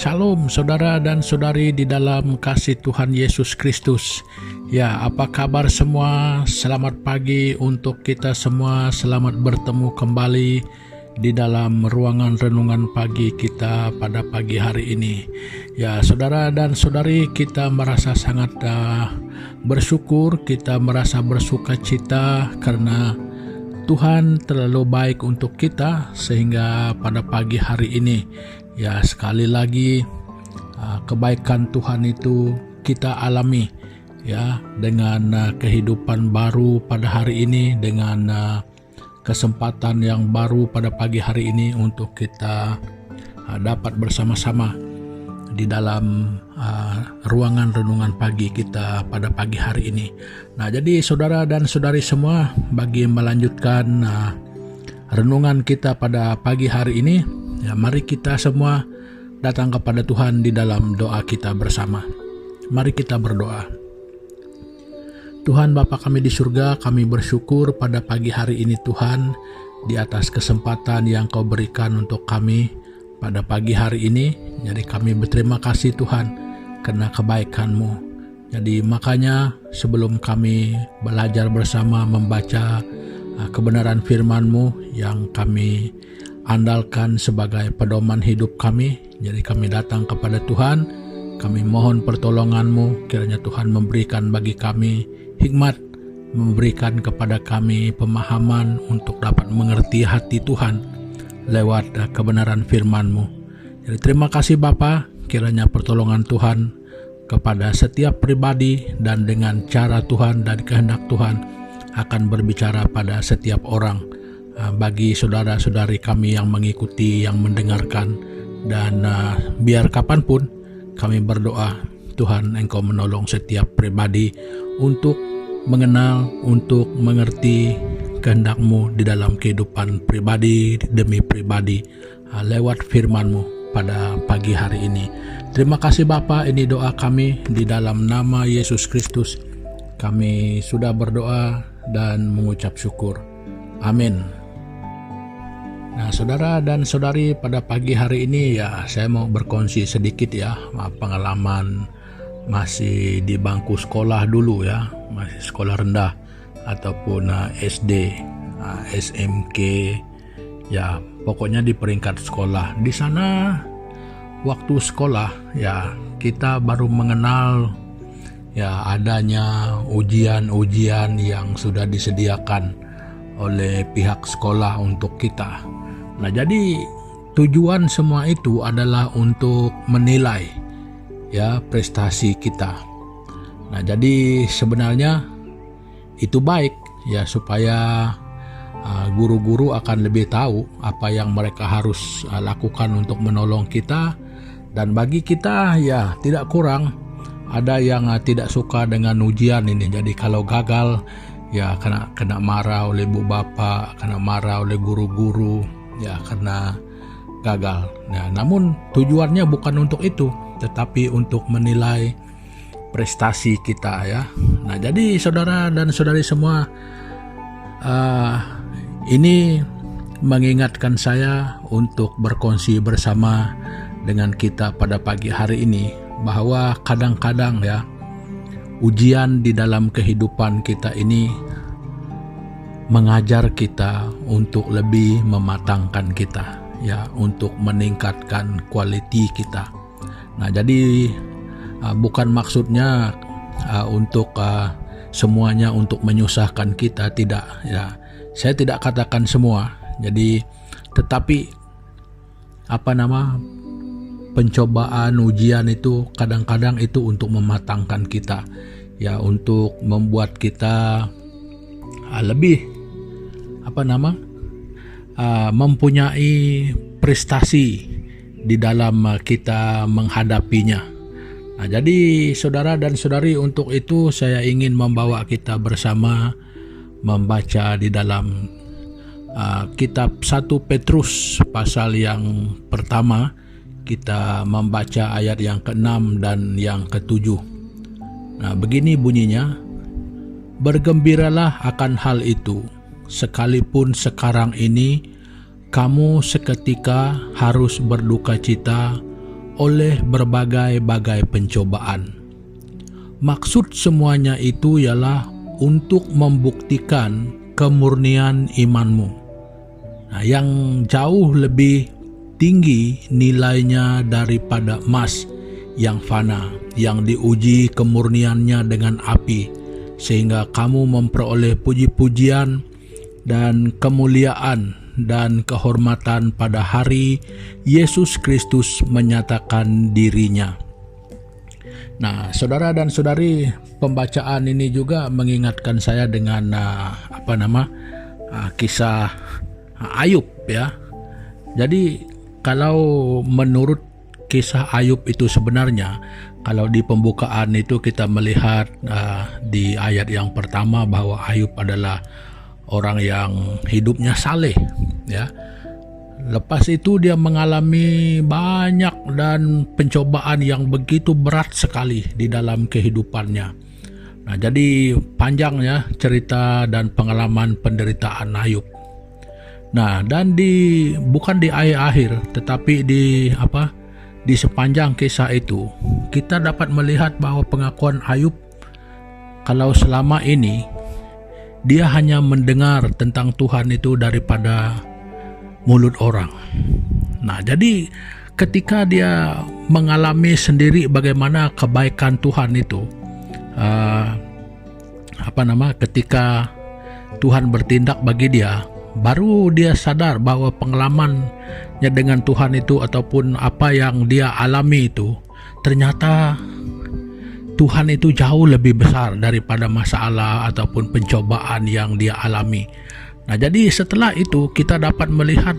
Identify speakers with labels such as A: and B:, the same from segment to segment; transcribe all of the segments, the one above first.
A: Shalom saudara dan saudari di dalam kasih Tuhan Yesus Kristus. Ya, apa kabar semua? Selamat pagi untuk kita semua. Selamat bertemu kembali di dalam ruangan renungan pagi kita pada pagi hari ini. Ya, saudara dan saudari, kita merasa sangat bersyukur, kita merasa bersuka cita karena Tuhan terlalu baik untuk kita sehingga pada pagi hari ini ya sekali lagi kebaikan Tuhan itu kita alami ya dengan kehidupan baru pada hari ini, dengan kesempatan yang baru pada pagi hari ini untuk kita dapat bersama-sama di dalam ruangan renungan pagi kita pada pagi hari ini. Nah, jadi saudara dan saudari semua, bagi melanjutkan renungan kita pada pagi hari ini, ya mari kita semua datang kepada Tuhan di dalam doa kita bersama. Mari kita berdoa. Tuhan Bapa kami di surga, kami bersyukur pada pagi hari ini Tuhan, di atas kesempatan yang Kau berikan untuk kami pada pagi hari ini. Jadi kami berterima kasih Tuhan karena kebaikan-Mu. Jadi makanya sebelum kami belajar bersama membaca kebenaran firman-Mu yang kami andalkan sebagai pedoman hidup kami, jadi kami datang kepada Tuhan, kami mohon pertolongan-Mu, kiranya Tuhan memberikan bagi kami hikmat, memberikan kepada kami pemahaman untuk dapat mengerti hati Tuhan lewat kebenaran firman-Mu. Jadi terima kasih Bapa, kiranya pertolongan Tuhan kepada setiap pribadi dan dengan cara Tuhan dan kehendak Tuhan akan berbicara pada setiap orang, bagi saudara-saudari kami yang mengikuti, yang mendengarkan, dan biar kapanpun kami berdoa, Tuhan Engkau menolong setiap pribadi untuk mengenal, untuk mengerti kehendak-Mu di dalam kehidupan pribadi demi pribadi lewat firman-Mu pada pagi hari ini. Terima kasih Bapa, ini doa kami di dalam nama Yesus Kristus. Kami sudah berdoa dan mengucap syukur. Amin. Nah, saudara dan saudari, pada pagi hari ini ya saya mau berkongsi sedikit ya pengalaman masih di bangku sekolah dulu ya, masih sekolah rendah ataupun SD, SMK, ya pokoknya di peringkat sekolah. Di sana waktu sekolah ya kita baru mengenal ya adanya ujian-ujian yang sudah disediakan oleh pihak sekolah untuk kita. Nah, jadi tujuan semua itu adalah untuk menilai ya prestasi kita. Nah, jadi sebenarnya itu baik ya supaya guru-guru akan lebih tahu apa yang mereka harus lakukan untuk menolong kita, dan bagi kita ya tidak kurang ada yang tidak suka dengan ujian ini. Jadi kalau gagal ya kena marah oleh ibu bapak, kena marah oleh guru-guru ya karena gagal. Nah, namun tujuannya bukan untuk itu, tetapi untuk menilai prestasi kita ya. Nah, jadi saudara dan saudari semua, ini mengingatkan saya untuk berkongsi bersama dengan kita pada pagi hari ini bahwa kadang-kadang ya ujian di dalam kehidupan kita ini mengajar kita untuk lebih mematangkan kita ya, untuk meningkatkan quality kita. Nah, jadi bukan maksudnya untuk semuanya untuk menyusahkan kita, tidak ya. Saya tidak katakan semua. Jadi tetapi pencobaan, ujian itu kadang-kadang itu untuk mematangkan kita ya, untuk membuat kita lebih mempunyai prestasi di dalam kita menghadapinya. Nah, jadi saudara dan saudari, untuk itu saya ingin membawa kita bersama membaca di dalam kitab 1 Petrus pasal yang pertama. Kita membaca ayat yang ke-6 dan yang ke-7. Nah, begini bunyinya: bergembiralah akan hal itu, sekalipun sekarang ini kamu seketika harus berduka cita oleh berbagai-bagai pencobaan. Maksud semuanya itu ialah untuk membuktikan kemurnian imanmu. Nah, yang jauh lebih tinggi nilainya daripada emas yang fana, yang diuji kemurniannya dengan api, sehingga kamu memperoleh puji-pujian dan kemuliaan dan kehormatan pada hari Yesus Kristus menyatakan dirinya. Nah, saudara dan saudari, pembacaan ini juga mengingatkan saya dengan kisah Ayub ya. Jadi kalau menurut kisah Ayub itu sebenarnya, kalau di pembukaan itu kita melihat di ayat yang pertama bahwa Ayub adalah orang yang hidupnya saleh ya. Lepas itu dia mengalami banyak dan pencobaan yang begitu berat sekali di dalam kehidupannya. Nah, jadi panjang ya cerita dan pengalaman penderitaan Ayub. Nah, dan bukan di akhir tetapi di sepanjang kisah itu kita dapat melihat bahwa pengakuan Ayub kalau selama ini dia hanya mendengar tentang Tuhan itu daripada mulut orang. Nah, jadi ketika dia mengalami sendiri bagaimana kebaikan Tuhan itu, ketika Tuhan bertindak bagi dia, baru dia sadar bahwa pengalamannya dengan Tuhan itu ataupun apa yang dia alami itu, ternyata Tuhan itu jauh lebih besar daripada masalah ataupun pencobaan yang dia alami. Nah, jadi setelah itu kita dapat melihat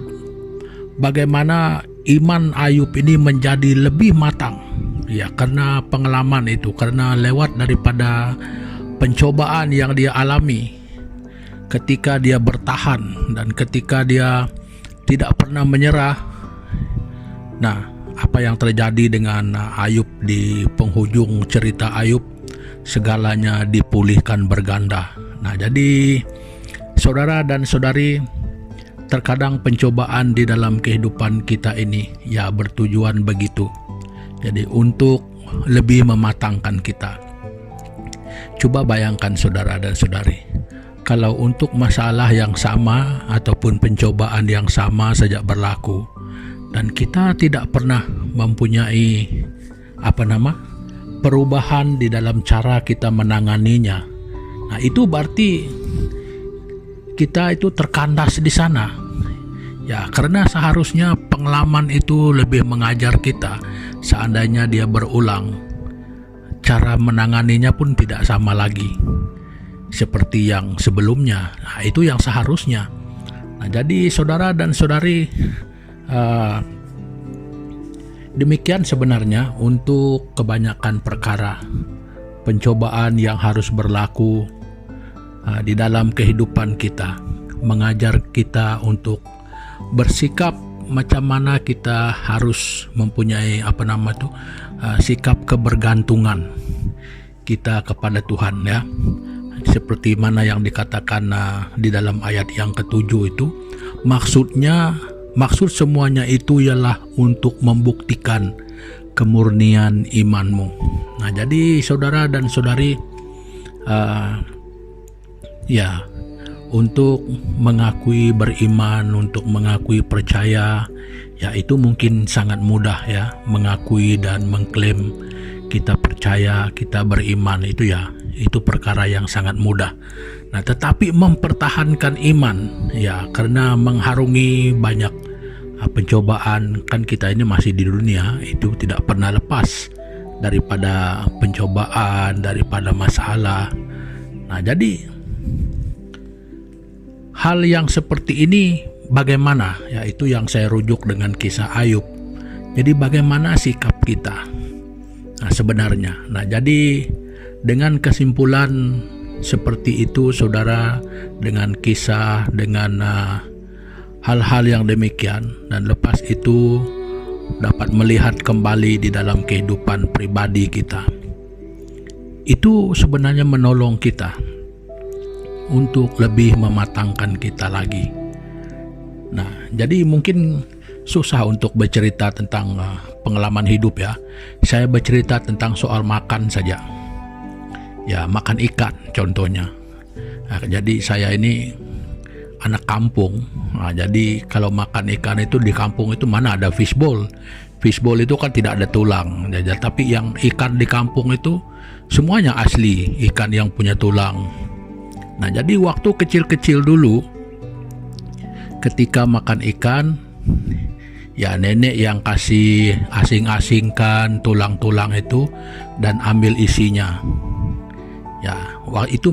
A: bagaimana iman Ayub ini menjadi lebih matang. Ya, karena pengalaman itu, karena lewat daripada pencobaan yang dia alami, ketika dia bertahan dan ketika dia tidak pernah menyerah. Nah, apa yang terjadi dengan Ayub di penghujung cerita Ayub, segalanya dipulihkan berganda. Nah, jadi saudara dan saudari, terkadang pencobaan di dalam kehidupan kita ini ya bertujuan begitu. Jadi untuk lebih mematangkan kita. Coba bayangkan saudara dan saudari, kalau untuk masalah yang sama ataupun pencobaan yang sama saja berlaku dan kita tidak pernah mempunyai perubahan di dalam cara kita menanganinya. Nah, itu berarti kita itu terkandas di sana. Ya, karena seharusnya pengalaman itu lebih mengajar kita. Seandainya dia berulang, cara menanganinya pun tidak sama lagi seperti yang sebelumnya. Nah, itu yang seharusnya. Nah, jadi saudara dan saudari, demikian sebenarnya untuk kebanyakan perkara pencobaan yang harus berlaku di dalam kehidupan kita, mengajar kita untuk bersikap macam mana kita harus mempunyai sikap kebergantungan kita kepada Tuhan ya. Seperti mana yang dikatakan di dalam ayat yang ke-7 itu, maksud semuanya itu ialah untuk membuktikan kemurnian imanmu. Nah, jadi saudara dan saudari, untuk mengakui beriman, untuk mengakui percaya, ya itu mungkin sangat mudah ya, mengakui dan mengklaim kita percaya, kita beriman itu perkara yang sangat mudah. Nah, tetapi mempertahankan iman ya, karena mengharungi banyak pencobaan, kan kita ini masih di dunia, itu tidak pernah lepas daripada pencobaan, daripada masalah. Nah, jadi hal yang seperti ini bagaimana? Ya, itu yang saya rujuk dengan kisah Ayub. Jadi bagaimana sikap kita? Nah, sebenarnya. Nah, jadi dengan kesimpulan seperti itu saudara, dengan kisah, dengan hal-hal yang demikian, dan lepas itu dapat melihat kembali di dalam kehidupan pribadi kita, itu sebenarnya menolong kita untuk lebih mematangkan kita lagi. Nah, jadi mungkin susah untuk bercerita tentang pengalaman hidup ya. Saya bercerita tentang soal makan saja. Ya, makan ikan contohnya. Nah, jadi saya ini anak kampung. Nah, jadi kalau makan ikan itu di kampung itu mana ada fishbowl. Fishbowl itu kan tidak ada tulang. Ya, tapi yang ikan di kampung itu semuanya asli, ikan yang punya tulang. Nah, jadi waktu kecil-kecil dulu ketika makan ikan, ya nenek yang kasih asing-asingkan tulang-tulang itu dan ambil isinya. Ya, itu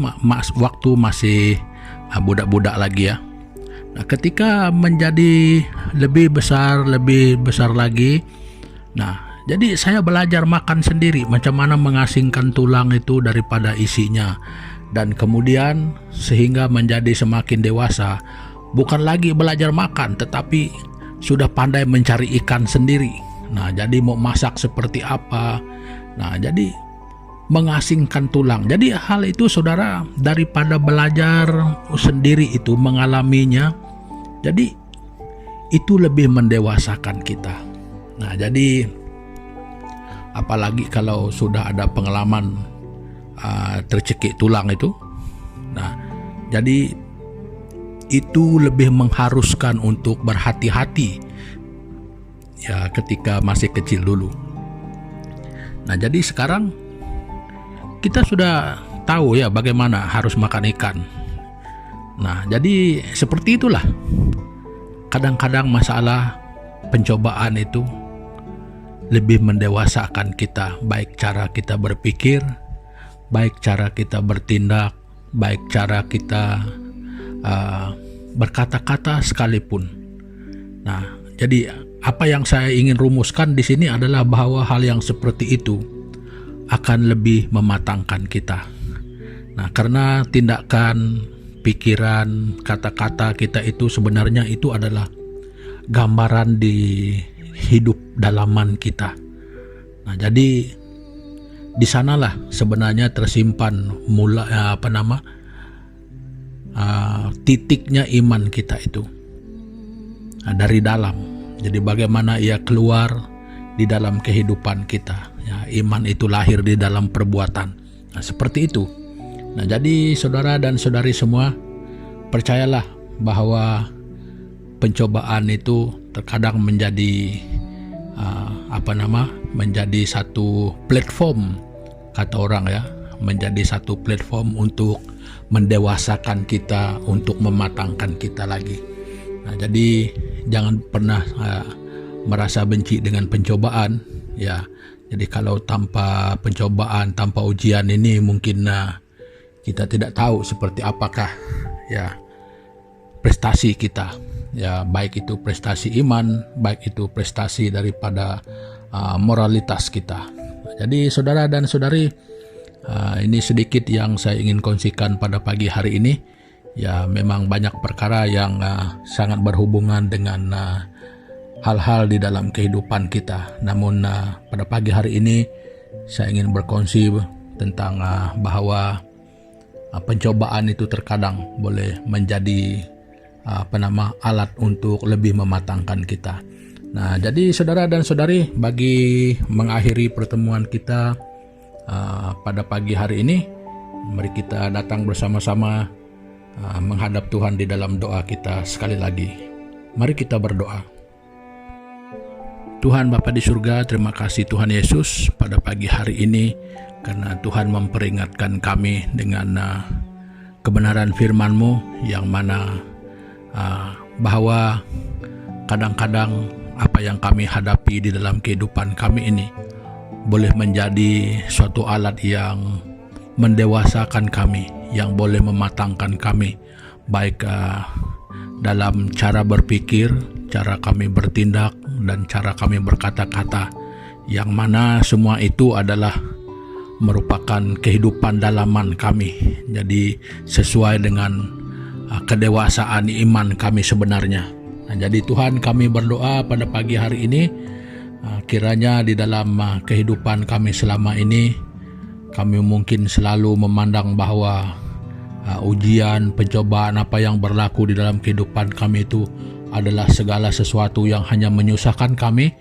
A: waktu masih budak-budak lagi ya. Nah, ketika menjadi lebih besar lagi, nah, jadi saya belajar makan sendiri, macam mana mengasingkan tulang itu daripada isinya. Dan kemudian sehingga menjadi semakin dewasa, bukan lagi belajar makan, tetapi sudah pandai mencari ikan sendiri. Nah, jadi mau masak seperti apa. Nah, jadi mengasingkan tulang. Jadi hal itu saudara, daripada belajar sendiri itu mengalaminya, jadi itu lebih mendewasakan kita. Nah, jadi apalagi kalau sudah ada pengalaman tercekik tulang itu. Nah, jadi itu lebih mengharuskan untuk berhati-hati ya ketika masih kecil dulu. Nah, jadi sekarang kita sudah tahu ya bagaimana harus makan ikan. Nah, jadi seperti itulah. Kadang-kadang masalah pencobaan itu lebih mendewasakan kita, baik cara kita berpikir, baik cara kita bertindak, baik cara kita berkata-kata sekalipun. Nah, jadi apa yang saya ingin rumuskan di sini adalah bahwa hal yang seperti itu akan lebih mematangkan kita. Nah, karena tindakan, pikiran, kata-kata kita itu sebenarnya itu adalah gambaran di hidup dalaman kita. Nah, jadi di sanalah sebenarnya tersimpan titiknya iman kita itu. Nah, dari dalam. Jadi bagaimana ia keluar di dalam kehidupan kita. Ya, iman itu lahir di dalam perbuatan. Nah, seperti itu. Nah, jadi saudara dan saudari semua, percayalah bahwa pencobaan itu terkadang menjadi menjadi satu platform, kata orang ya, menjadi satu platform untuk mendewasakan kita, untuk mematangkan kita lagi. Nah, jadi jangan pernah merasa benci dengan pencobaan ya. Jadi kalau tanpa pencobaan, tanpa ujian ini mungkin kita tidak tahu seperti apakah ya prestasi kita. Ya, baik itu prestasi iman, baik itu prestasi daripada moralitas kita. Jadi saudara dan saudari, ini sedikit yang saya ingin kongsikan pada pagi hari ini. Ya, memang banyak perkara yang sangat berhubungan dengan hal-hal di dalam kehidupan kita. Namun pada pagi hari ini saya ingin berkongsi tentang bahwa pencobaan itu terkadang boleh menjadi alat untuk lebih mematangkan kita. Nah, jadi saudara dan saudari, bagi mengakhiri pertemuan kita pada pagi hari ini, mari kita datang bersama-sama menghadap Tuhan di dalam doa kita sekali lagi. Mari kita berdoa. Tuhan Bapa di surga, terima kasih Tuhan Yesus pada pagi hari ini karena Tuhan memperingatkan kami dengan kebenaran firman-Mu yang mana bahwa kadang-kadang apa yang kami hadapi di dalam kehidupan kami ini boleh menjadi suatu alat yang mendewasakan kami, yang boleh mematangkan kami, baik dalam cara berpikir, cara kami bertindak, dan cara kami berkata-kata, yang mana semua itu adalah merupakan kehidupan dalaman kami. Jadi sesuai dengan kedewasaan iman kami sebenarnya. Nah, jadi Tuhan, kami berdoa pada pagi hari ini, kiranya di dalam kehidupan kami selama ini, kami mungkin selalu memandang bahwa ujian, pencobaan apa yang berlaku di dalam kehidupan kami itu adalah segala sesuatu yang hanya menyusahkan kami.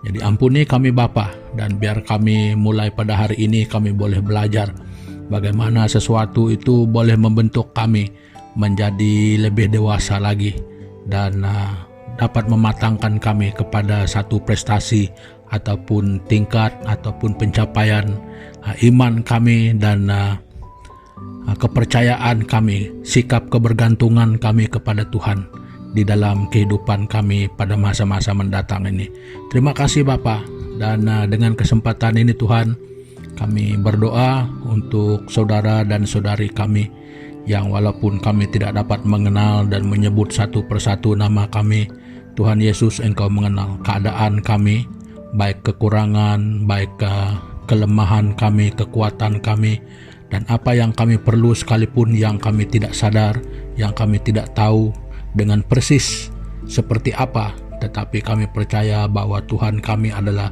A: Jadi ampuni kami Bapa, dan biar kami mulai pada hari ini kami boleh belajar bagaimana sesuatu itu boleh membentuk kami menjadi lebih dewasa lagi dan dapat mematangkan kami kepada satu prestasi ataupun tingkat ataupun pencapaian iman kami dan kepercayaan kami, sikap kebergantungan kami kepada Tuhan di dalam kehidupan kami pada masa-masa mendatang ini. Terima kasih Bapa, dan dengan kesempatan ini Tuhan, kami berdoa untuk saudara dan saudari kami yang walaupun kami tidak dapat mengenal dan menyebut satu persatu nama kami, Tuhan Yesus, Engkau mengenal keadaan kami, baik kekurangan, baik kelemahan kami, kekuatan kami, dan apa yang kami perlu sekalipun yang kami tidak sadar, yang kami tidak tahu dengan persis seperti apa, tetapi kami percaya bahwa Tuhan kami adalah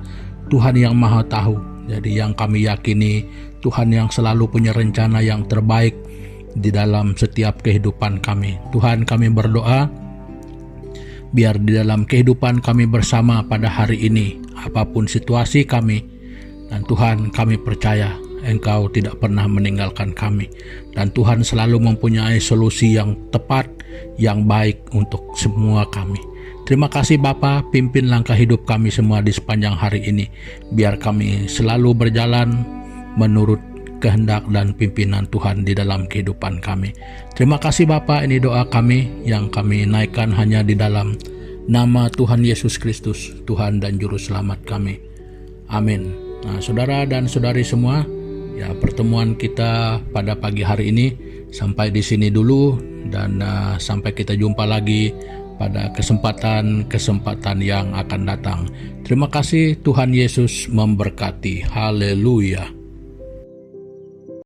A: Tuhan yang Maha Tahu. Jadi yang kami yakini, Tuhan yang selalu punya rencana yang terbaik di dalam setiap kehidupan kami. Tuhan, kami berdoa biar di dalam kehidupan kami bersama pada hari ini, apapun situasi kami, dan Tuhan, kami percaya Engkau tidak pernah meninggalkan kami, dan Tuhan selalu mempunyai solusi yang tepat, yang baik untuk semua kami. Terima kasih Bapa, pimpin langkah hidup kami semua di sepanjang hari ini, biar kami selalu berjalan menurut kehendak dan pimpinan Tuhan di dalam kehidupan kami. Terima kasih Bapa, ini doa kami yang kami naikkan hanya di dalam nama Tuhan Yesus Kristus, Tuhan dan Juru Selamat kami. Amin. Nah, saudara dan saudari semua, ya pertemuan kita pada pagi hari ini sampai di sini dulu, dan sampai kita jumpa lagi pada kesempatan yang akan datang. Terima kasih, Tuhan Yesus memberkati. Haleluya.